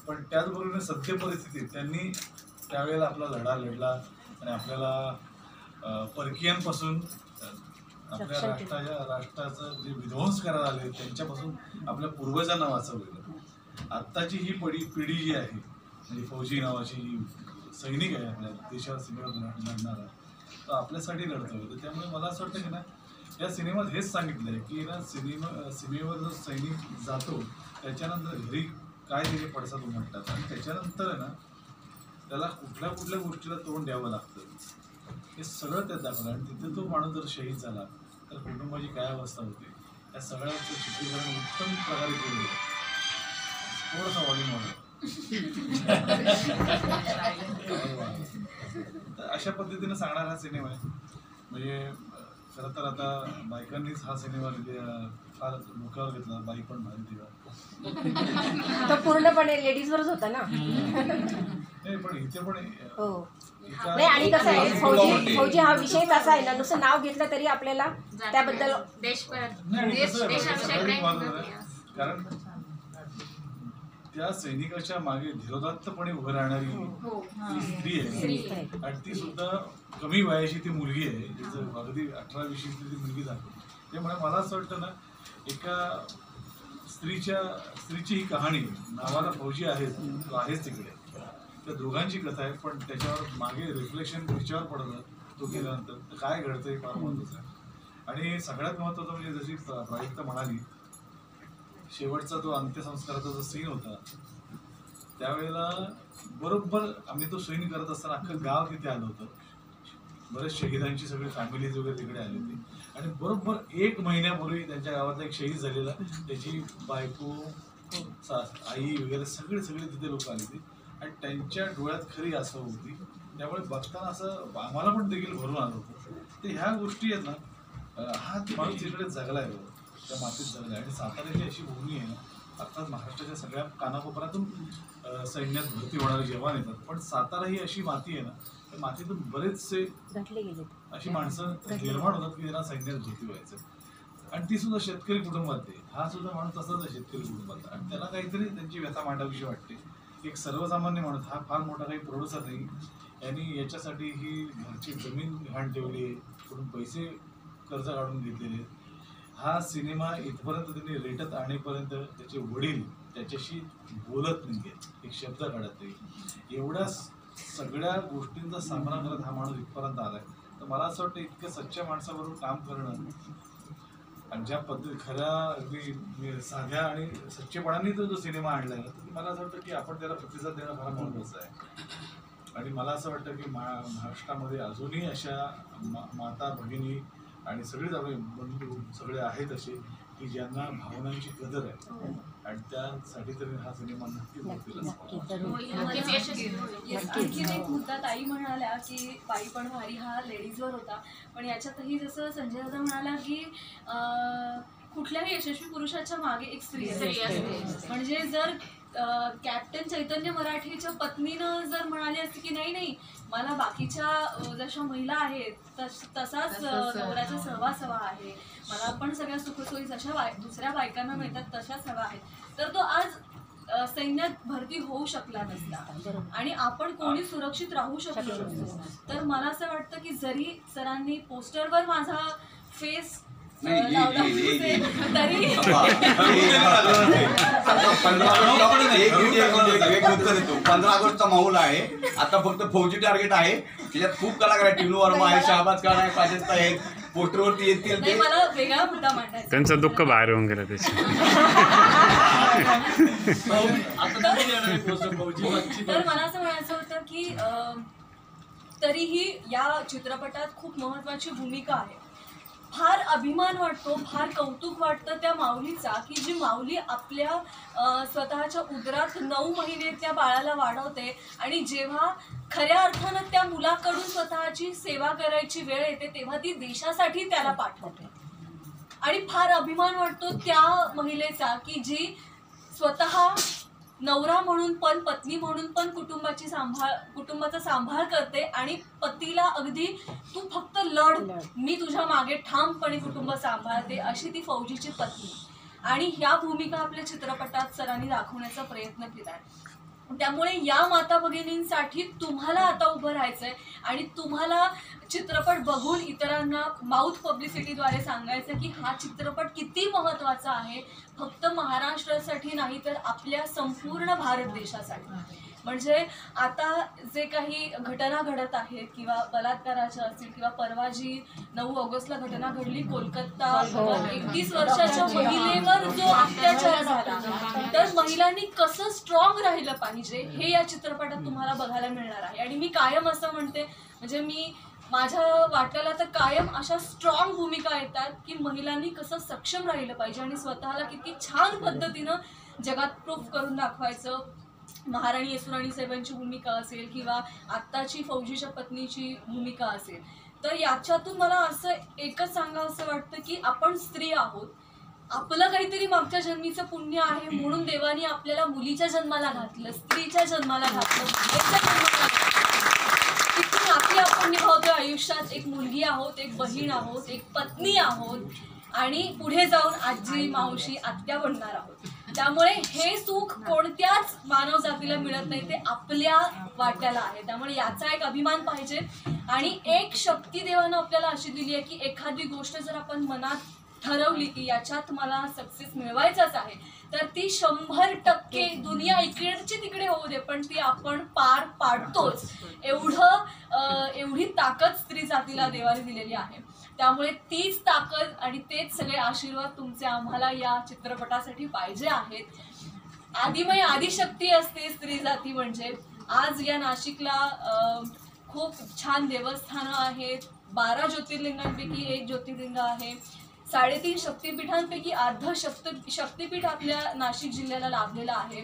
पण त्याचबरोबर सत्य परिस्थितीत त्यांनी त्यावेळेला आपला लढा लढला आणि आपल्याला परकीयांपासून आपल्या राष्ट्राचं जे विध्वंस करायला आले त्यांच्यापासून आपल्या पूर्वजांना वाचवलेलं. आत्ताची ही पिढी जी आहे म्हणजे फौजी नावाची सैनिक आहे आपल्या देशावर सीमेवर लढणारा, तो आपल्यासाठी लढतोय. तर त्यामुळे मला असं वाटतं की ना या सिनेमात हेच सांगितलं आहे की ना सीमेवर जो सैनिक जातो त्याच्यानंतर घरी काय त्याचे पडसाद उमटतात आणि त्याच्यानंतर आहे ना त्याला कुठल्या कुठल्या गोष्टीला तोंड द्यावं लागतं हे सगळं त्यात दाखवलं. आणि तिथे तो माणूस जर शहीद झाला तर कुटुंबाची काय अवस्था होते या सगळ्याचं चित्रीकरण उत्तम प्रकारे केलं. थोडासा व्हॉल्यूम वाढव. तर अशा पद्धतीने सांगणारा हा सिनेमा आहे. म्हणजे खरं तर आता बायकांनीच हा सिनेमा फार मुखावर घेतला. बाई पण भारी तेव्हा तो पूर्णपणे लेडीजवरच होता ना. नाही पण इथे पण नाही. आणि कसं आहे फौजी हा विषयच असा आहे ना, नुसतं नाव घेतलं तरी आपल्याला त्याबद्दल कारण त्या सैनिकाच्या मागे धीरोदात्तपणे उभं राहणारी स्त्री आहे आणि ती सुद्धा कमी वयाची ती मुलगी आहे, जिचं अगदी 18-20 ती मुलगी झाली. त्यामुळे मला असं वाटतं ना एका स्त्रीची ही कहाणी नावाला फौजी आहेच तिकडे, त्या दोघांची कथा आहे. पण त्याच्यावर मागे रिफ्लेक्शन त्याच्यावर पडतं तो गेल्यानंतर तर काय घडतं हे फार महत्त्वाचं आहे. आणि सगळ्यात महत्त्वाचं म्हणजे जशी प्राजक्ता म्हणाली शेवटचा तो अंत्यसंस्काराचा जो सीन होता त्यावेळेला बरोबर आम्ही तो सीन करत असताना अख्खं गाव तिथे आलं होतं. बरेच शहीदांची सगळी फॅमिलीज वगैरे तिकडे आली होती आणि बरोबर 1 महिन्यापूर्वी त्यांच्या गावातला एक शहीद झालेला त्याची बायको आई वगैरे सगळे तिथे लोक आले होते आणि त्यांच्या डोळ्यात खरी आसव होती. त्यामुळे बघताना असं आम्हाला पण देखील भरून आलं होतं. तर ह्या गोष्टी आहेत ना, हा माणूस तिकडे जगला आहे, त्या मातीत जगला आहे. आणि साताऱ्याची अशी भूमी आहे ना, अर्थात महाराष्ट्राच्या सगळ्या कानाकोपऱ्यातून सैन्यात भरती होणारे जवान येतात, पण सातारा ही अशी माती आहे ना, त्या मातीतून बरेचसे अशी माणसं निर्माण होतात की त्यांना सैन्यात भरती व्हायचं. आणि ती सुद्धा शेतकरी कुटुंबातली. हा सुद्धा माणूस तसाच आहे शेतकरी कुटुंबातला आणि त्याला काहीतरी त्यांची व्यथा मांडाविषयी वाटते. एक सर्वसामान्य माणूस, हा फार मोठा काही प्रोड्युसर नाही, यांनी याच्यासाठी ही घरची जमीन घाण ठेवली आहे, कुठून पैसे कर्ज काढून घेतलेले. हा सिनेमा इथपर्यंत त्यांनी रेटत आणेपर्यंत त्याचे वडील त्याच्याशी बोलत नाही आहेत, एक शब्द काढत नाही. एवढ्या सगळ्या गोष्टींचा सामना करत हा माणूस इथपर्यंत आलाय. तर मला असं वाटतं इतक्या सच्च्या माणसाबरोबर काम करणं आणि ज्या पद्धती खऱ्या अगदी साध्या आणि सच्चेपणाने जो सिनेमा आणलाय तर मला असं वाटतं की आपण त्याला प्रतिसाद देणं फार महत्त्वाचं आहे. आणि मला असं वाटतं की महाराष्ट्रामध्ये अजूनही अशा माता भगिनी आणि सगळेच आपले बंधू सगळे आहेत असे की ज्यांना भावनांची कदर आहे आणि त्यासाठी तरी हा सिनेमा नक्कीच होतील. आणखीन एक मुद्दा ताई म्हणाल्या की बाई पण भारी हा लेडीजवर होता, पण याच्यातही जसं संजय दादा म्हणाला की कुठल्याही यशस्वी पुरुषाच्या मागे एक स्त्री असते. म्हणजे जर कॅप्टन चैतन्य मराठेच्या पत्नीनं जर म्हणाली असती की नाही मला बाकीच्या जशा महिला आहेत तसाच नवऱ्याचा सहवास हवा आहे, मला पण सगळ्या सुखसोयी जशा दुसऱ्या बायकांना मिळतात तशाच हवा आहेत, तर तो आज सैन्यात भरती होऊ शकला नसता आणि आपण कोणी सुरक्षित राहू शकलो नसतो. तर मला असं वाटतं की जरी सरांनी पोस्टरवर माझा फेस 15 ऑगस्टचा माहोल आहे. आता फक्त फौजी टार्गेट आहे, त्याच्यात खूप कलाकार आहेत, टिनू वर्मा आहे, शहाबाज खान आहे, प्राजक्ता आहेत, पोस्टरवरती येतील ते. मला वेगळा मुद्दा मांडायचा, त्यांचं दुःख बाहेर होऊन गेलं त्याची. तर मला असं म्हणायचं होतं की तरीही या चित्रपटात खूप महत्त्वाची भूमिका आहे. फार अभिमान वाटतो, फार कौतुक वाटतं त्या माऊलीचा की जी माऊली आपल्या स्वतःच्या उदरात 9 महिने त्या बाळाला वाढवते आणि जेव्हा खऱ्या अर्थानं त्या मुलाकडून स्वतःची सेवा करायची वेळ येते तेव्हा ती देशासाठी त्याला पाठवते. आणि फार अभिमान वाटतो त्या महिलेचा की जी स्वतः नवरा म्हणून पण पत्नी म्हणून पण कुटुंबाचा सांभाळ करते आणि पतीला अगदी तू फक्त लढ, मी तुझ्या मागे ठामपणे कुटुंब सांभाळते अशी ती फौजीची पत्नी. आणि ह्या भूमिका आपल्या चित्रपटात सरांनी दाखवण्याचा प्रयत्न केला आहे. त्यामुळे या माता भगिनींसाठी तुम्हाला आता उभं राहायचंय आणि तुम्हाला चित्रपट बघून इतरांना माउथ पब्लिसिटीद्वारे सांगायचं की हा चित्रपट किती महत्त्वाचा आहे, फक्त महाराष्ट्रासाठी नाही तर आपल्या संपूर्ण भारत देशासाठी. म्हणजे आता जे काही घटना घडत आहेत किंवा बलात्काराच्या असतील किंवा परवा जी 9 ऑगस्टला घटना घडली कोलकाता, 31 वर्षाच्या महिलेवर जो अत्याचार झाला, तर महिलांनी कसं स्ट्रॉंग राहिलं पाहिजे हे या चित्रपटात तुम्हाला बघायला मिळणार आहे. आणि मी कायम असं म्हणते, म्हणजे मी माझ्या वाट्याला तर कायम अशा स्ट्रॉंग भूमिका येतात की महिलांनी कसं सक्षम राहिलं पाहिजे आणि स्वतःला किती छान पद्धतीनं जगात प्रूफ करून दाखवायचं. महाराणी येसुराणी साहेबांची भूमिका असेल किंवा आत्ताची फौजीच्या पत्नीची भूमिका असेल, तर याच्यातून मला असं एकच सांगावं असं वाटतं की आपण स्त्री आहोत, आपलं काहीतरी मागच्या जन्मीचं पुण्य आहे म्हणून देवानी आपल्याला मुलीच्या जन्माला घातलं, स्त्रीच्या जन्माला घातलं, मुलीच्या जन्माला घातलं. तिथून आपली आपण निभावतोय आयुष्यात. एक मुलगी आहोत, एक बहीण आहोत, एक पत्नी आहोत आणि पुढे जाऊन आजी, मावशी, आत्या बनणार आहोत. त्यामुळे हे सुख कोणत्याच मानव जातीला मिळत नाही, ते आपल्या वाट्याला आहे. त्यामुळे याचा एक अभिमान पाहिजे. आणि एक शक्ती देवानं आपल्याला अशी दिली आहे की एखादी गोष्ट जर आपण मनात ठरवली की याच्यात मला सक्सेस मिळवायचाच आहे, तर ती 100% दुनिया इकडची तिकडे होऊ दे पण ती आपण पार पाडतोच. एवढी ताकद स्त्री जातीला देवाने दिलेली आहे. त्यामुळे तीच ताकद आणि तेच सगळे आशीर्वाद तुमचे आम्हाला या चित्रपटासाठी पाहिजे आहेत. आदिमय आदिशक्ती असते स्त्री जाती म्हणजे. आज या नाशिकला खूप छान देवस्थानं आहेत. 12 ज्योतिर्लिंगांपैकी एक ज्योतिर्लिंग आहे. 3.5 शक्तिपीठांपैकी अर्ध शक्तिपीठ आपल्या नाशिक जिल्ह्याला लाभलेलं आहे.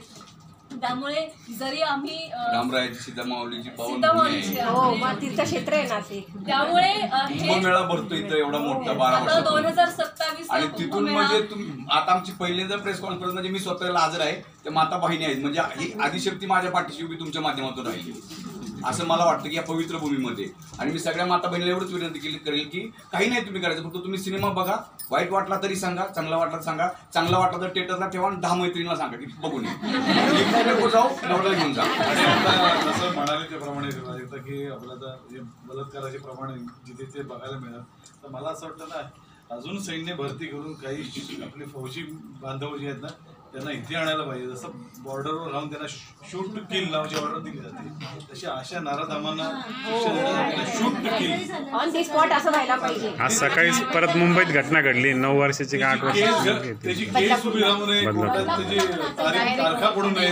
त्यामुळे जरी आम्ही रामरायाची सीतामाऊलीची तीर्थक्षेत्र आहे नाशिक, त्यामुळे कुंभमेळा भरतो इथं एवढा मोठा 12 वर्ष 2027 आणि तिथून म्हणजे आता आमची पहिल्यांदा प्रेस कॉन्फरन्स म्हणजे मी स्वतःला हजर आहे. ते माता बहिणी आहेत म्हणजे ही आदिशक्ती माझ्या पाठीशी उभी तुमच्या माध्यमातून राहिली असं मला वाटतं की या पवित्र भूमीमध्ये. आणि मी सगळ्या माता बहिणीला एवढंच विनंती करेल की काही नाही तुम्ही करायचं, फक्त तुम्ही सिनेमा बघा, वाईट वाटला तरी सांगा, चांगला वाटला तर सांगा, चांगला वाटला तर थिएटरला ठेवा आणि 10 मैत्रिणीला सांगा की बघून जाऊ नवऱ्याला घेऊन जा. आणि आता जसं म्हणाले त्याप्रमाणे की आपल्याला बलात्काराचे प्रमाण जिथे ते बघायला मिळालं, तर मला असं वाटतं ना अजून सैन्य भरती करून काही आपले फौजी बांधव जे आहेत ना त्यांना इथे आणायला पाहिजे. जसं बॉर्डरवर राहून त्यांना शूट टू किल नावाची ऑर्डर दिली जाते, तशी अशा नाराधामांना shoot to kill on the spot असं व्हायला पाहिजे. आज सकाळी परत मुंबईत घटना घडली 9 वर्षाची का 8 वर्षाची, त्याची केस उभी राहू नये, कोर्टात त्याची तारखा पडू नये,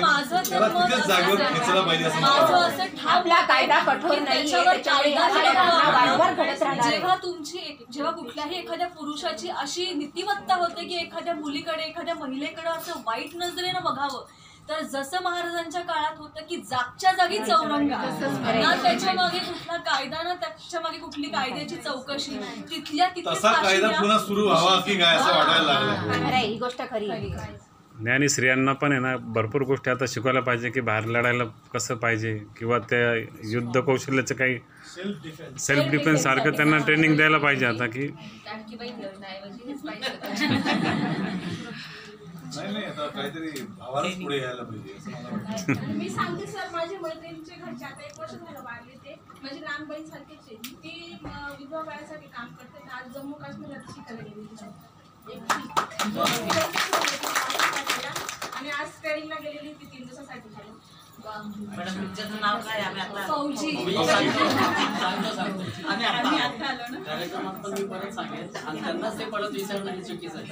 त्याला तिथेच जागेवर खेचला पाहिजे असं मला वाटतं. आपला कायदा कठोर नाही, वारंवार घडत राहणार. जेव्हा कुठल्याही एखाद्या पुरुषाची अशी नीतिमत्ता होते की एखाद्या मुलीकडे एखाद्या महिलेकडे असं वाईट नजरेनं बघावं, तर जसं महाराजांच्या काळात होतं की जागच्या जागी चौरंगा, ना त्याच्या मागे कुठला कायदा ना त्याच्या मागे कुठली कायद्याची चौकशी, तिथल्या तसा कायदा पुन्हा सुरू व्हावा की काय असं वाटायला लागलं. ही गोष्ट खरी. आणि स्त्रियांना पण आहे ना भरपूर गोष्टी आता शिकवायला पाहिजे की बाहेर लढायला कसं पाहिजे किंवा त्या युद्ध कौशल्याचं काही सेल्फ डिफेन्स सारखं त्यांना ट्रेनिंग द्यायला पाहिजे आता की नाही आता काहीतरी भावालाच पुढे यायला पाहिजे असं मला वाटतं. मी सांगते सर, माझ्या मैत्रिणीचे घरचे आता 1 वर्ष झालं वाढले, ते म्हणजे लहान बहीण सारखीच आहे. ती विधवा बाळासाठी काम करते. आज जम्मू काश्मीरला शिकायला गेलेली आणि आज ट्रेनिंगला गेलेली ती 3 दिवसासाठी झाली. नाव काय फौजी कार्यक्रमात पण मी परत सांगेन आणि त्यांनाच ते परत विचारणं हे चुकीचं आहे.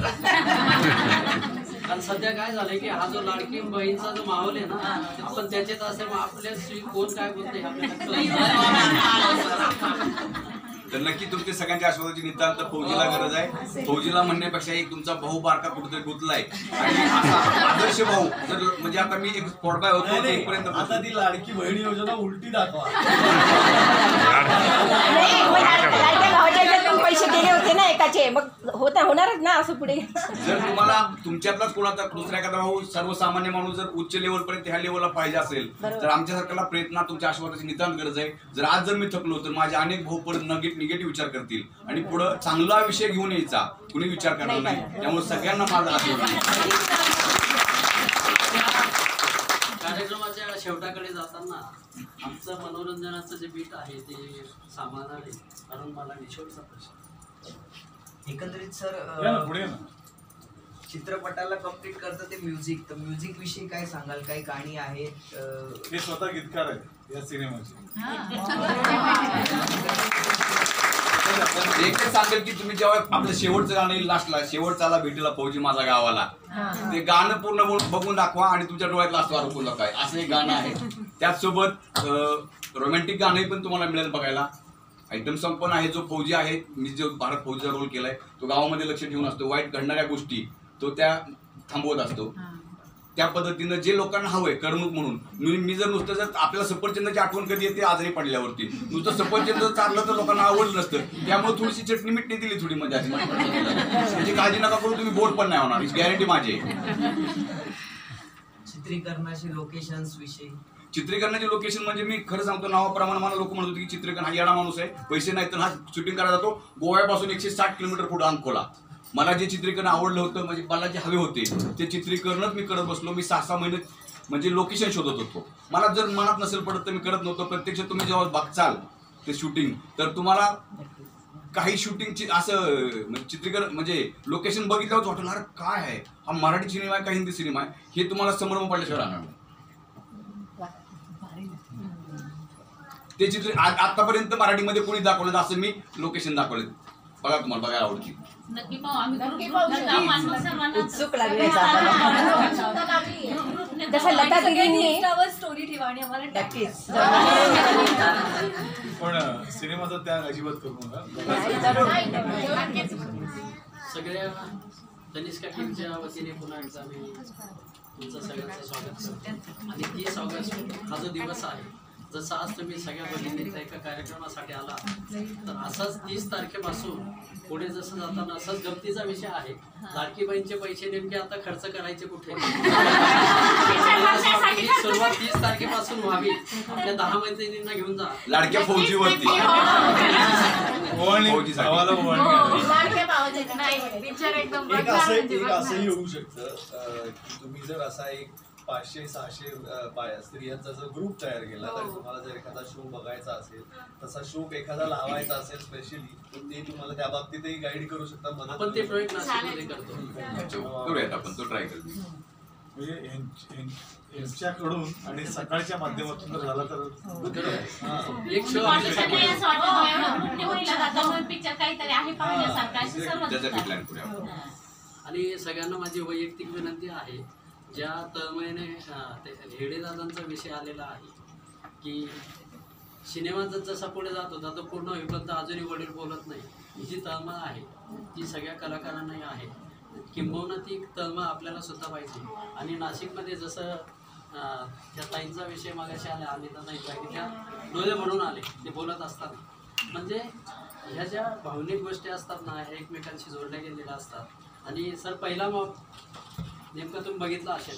कारण सध्या काय झालंय की हा जो लाडकी बहीणचा जो माहोल आहे ना, आपण त्याच्यात असे आपल्या कोण काय बोलते तर नक्की तुमच्या सगळ्यांच्या आशीर्वादाची नितांत फौजीला गरज आहे. फौजीला म्हणण्यापेक्षा एक तुमचा भाऊ बारका कुठेतरी गुंतलाय आणि असा आदर्श भाऊ जर म्हणजे आता मी एक स्पॉट होतो इथपर्यंत. आता ती लाडकी बहिणी योजना उलटी दाखवा. पैसे दिले होते ना एकाचे, मग होणारच ना असं पुढे. जर तुम्हाला तुमच्यातलाच कोणाचा दुसरा एखादा भाऊ सर्वसामान्य माणूस जर उच्च लेवलपर्यंत ह्या लेवलला पाहिजे असेल तर आमच्यासारख्याला प्रयत्न तुमच्या आशीर्वादाची नितांत गरज आहे. जर आज जर मी थकलो तर माझे अनेक भाऊ परत निगेटिव्ह विचार करतील आणि पुढे चांगला विषय घेऊन यायचा कुणी विचार करणार नाही. त्यामुळे सगळ्यांना माझा आशीर्वाद. कार्यक्रमाच्या शेवटाकडे जाताना आमचं मनोरंजनाचं जे बीट आहे ते सांभाळणार आहे, कारण मला निशोधचा प्रश्न. एकंदरीत सर या ना, पुढे या ना. चित्रपटाला कम्प्लीट करतं ते म्युझिक, तर म्युझिक विषयी काय सांगाल? काही गाणी आहेत हे स्वतः गीतकार आहेत या सिनेमाचे. एक ते सांगेल की तुम्ही जेव्हा आपलं शेवटचं गाणं येईल लास्टला, शेवटचाला भेटीला फौजी माझा गावाला, ते गाणं पूर्ण बघून दाखवा आणि तुमच्या डोळ्यात लास्ट रोखून दाखवा. असं एक गाणं आहे. त्याचसोबत रोमॅन्टिक गाणंही पण तुम्हाला मिळेल बघायला. आयटम सॉन्ग पण आहे. जो फौजी आहे, मी जो भारत फौजीचा रोल केलाय, तो गावामध्ये लक्ष ठेवून असतो. वाईट घडणाऱ्या गोष्टी तो त्या थांबवत असतो. त्या पद्धतीनं जे लोकांना हवंय करमणूक म्हणून, मी जर नुसतं जर आपल्याला सफरचंदाची आठवण कधी येते आजारी पडल्यावरती, नुसतं सफरचंद चाललं तर लोकांना आवडलं नसतं. त्यामुळे थोडीशी चटणी मिटणी दिली थोडी मजा. त्याची काळजी नका करू तुम्ही, बोर पण नाही होणार, ही गॅरंटी माझी आहे. चित्रीकरणाचे लोकेशन्स विषयी? चित्रीकरणाचे लोकेशन म्हणजे मी खरं सांगतो, नावाप्रमाणे मला लोक म्हणत होते की चित्रीकरण हा येडा माणूस आहे, पैसे नाही तर हा शूटिंग करायला जातो गोव्यापासून 160 किलोमीटर पुढे अंकोला. मला जे चित्रीकरण आवडलं होतं, म्हणजे मला जे हवे होते ते चित्रीकरणच मी करत बसलो. मी 6-6 महिने म्हणजे लोकेशन शोधत होतो. मला जर मनात नसेल पडत तर मी करत नव्हतो. प्रत्यक्ष तुम्ही जेव्हा बघचाल ते शूटिंग, तर तुम्हाला काही शूटिंगची असं चित्रीकरण म्हणजे लोकेशन बघितल्यावर वाटलं अरे काय आहे, हा मराठी सिनेमा आहे का हिंदी सिनेमा आहे, हे तुम्हाला संभ्रम पडल्याशिवाय राहणार नाही. ते चित्र आतापर्यंत मराठीमध्ये कोणी दाखवलं असं मी लोकेशन दाखवले. बघा तुम्हाला बघायला आवडतील. नक्की उत्सुक लागले. जसं लता दिदींनी इंस्टावर स्टोरी ठेवा आणि आम्हाला tag नक्कीच पण सिनेमाचा त्याग अजिबात करू नका. सगळ्या तनिष्का टीमच्या वतीने पुन्हा एकदा मी तुमचं सगळ्यांचं स्वागत करतो. आणि 30 ऑगस्ट हा जो दिवस आहे, जसं आज तुम्ही सगळ्या भगिनींचा एका कार्यक्रमासाठी आला, तर असाच 30 तारखेपासून पुढे जसं जाताना असाच गमतीचा विषय आहे. लाडकी बहीणचे पैसे नेमके आता खर्च करायचे कुठे, सुरुवात 30 तारखेपासून व्हावी. आपल्या 10 मैत्रिणींना घेऊन जा लाडक्या फौजीवरती. एक असंही होऊ शकतं की तुम्ही जर असा एक 500-600 स्त्रियांचा जर ग्रुप तयार केला, तर तुम्हाला जर एखादा शो बघायचा असेल, तसा शो एखादा लावायचा असेल स्पेशली, तर ते तुम्हाला त्या बाबतीतही गाईड करू शकता. आपण ते प्रयोग नाशिकमध्ये करतो. करूयात आपण, तो ट्राय करू. म्हणजे यांच्याकडून आणि सकाळच्या माध्यमातून जर झाला तर एक शो आणि सगळ्यांना माझी वैयक्तिक विनंती आहे, ज्या तळमळीने हेडेदादांचा विषय आलेला आहे की सिनेमा जसा पुढे जात होता तो पूर्ण होईपर्यंत अजूनही वडील बोलत नाही. ही जी तळमळ आहे ती सगळ्या कलाकारांनाही आहे. किंबहुना ती तळमळ आपल्याला सुद्धा पाहिजे. आणि नाशिकमध्ये जसं त्या ताईंचा विषय मागाशी आला, अनिता ताईंचा, की त्या डोळे म्हणून आले ते बोलत असताना, म्हणजे ह्या ज्या भावनिक गोष्टी असतात ना, ह्या एकमेकांशी जोडल्या गेलेल्या असतात. आणि सर पहिला मॉब नेमकं तुम्ही बघितला असेल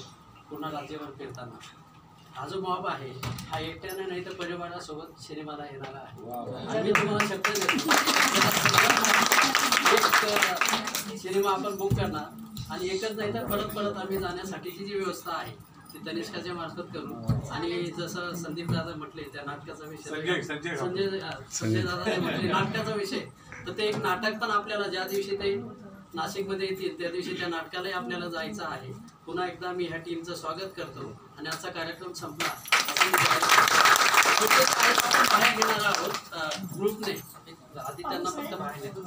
पूर्ण राज्यभर फिरताना, हा जो मॉब आहे हा एकट्याने नाही तर परिवारासोबत सिनेमाला येणारा आहे. आणि मी तुम्हाला शब्द देतो, एक सिनेमा आपण बुक करणार आणि एकच नाही तर परत परत आम्ही जाण्यासाठीची जी व्यवस्था आहे ती तनिष्काच्या मार्फत करू. आणि जसं संदीप दादा म्हटले त्या नाटकाचा विषय, संजय दादा म्हटले नाटकाचा विषय, तर ते एक नाटक पण आपल्याला ज्या दिवशी ते नाशिकमध्ये येतील त्या दिवशी त्या नाटकालाही आपल्याला जायचं आहे. पुन्हा एकदा मी ह्या टीमचं स्वागत करतो. आणि आजचा कार्यक्रम संपला, आपण बाहेर घेणार आहोत ग्रुपने. आधी त्यांना फक्त बाहेर घेतो.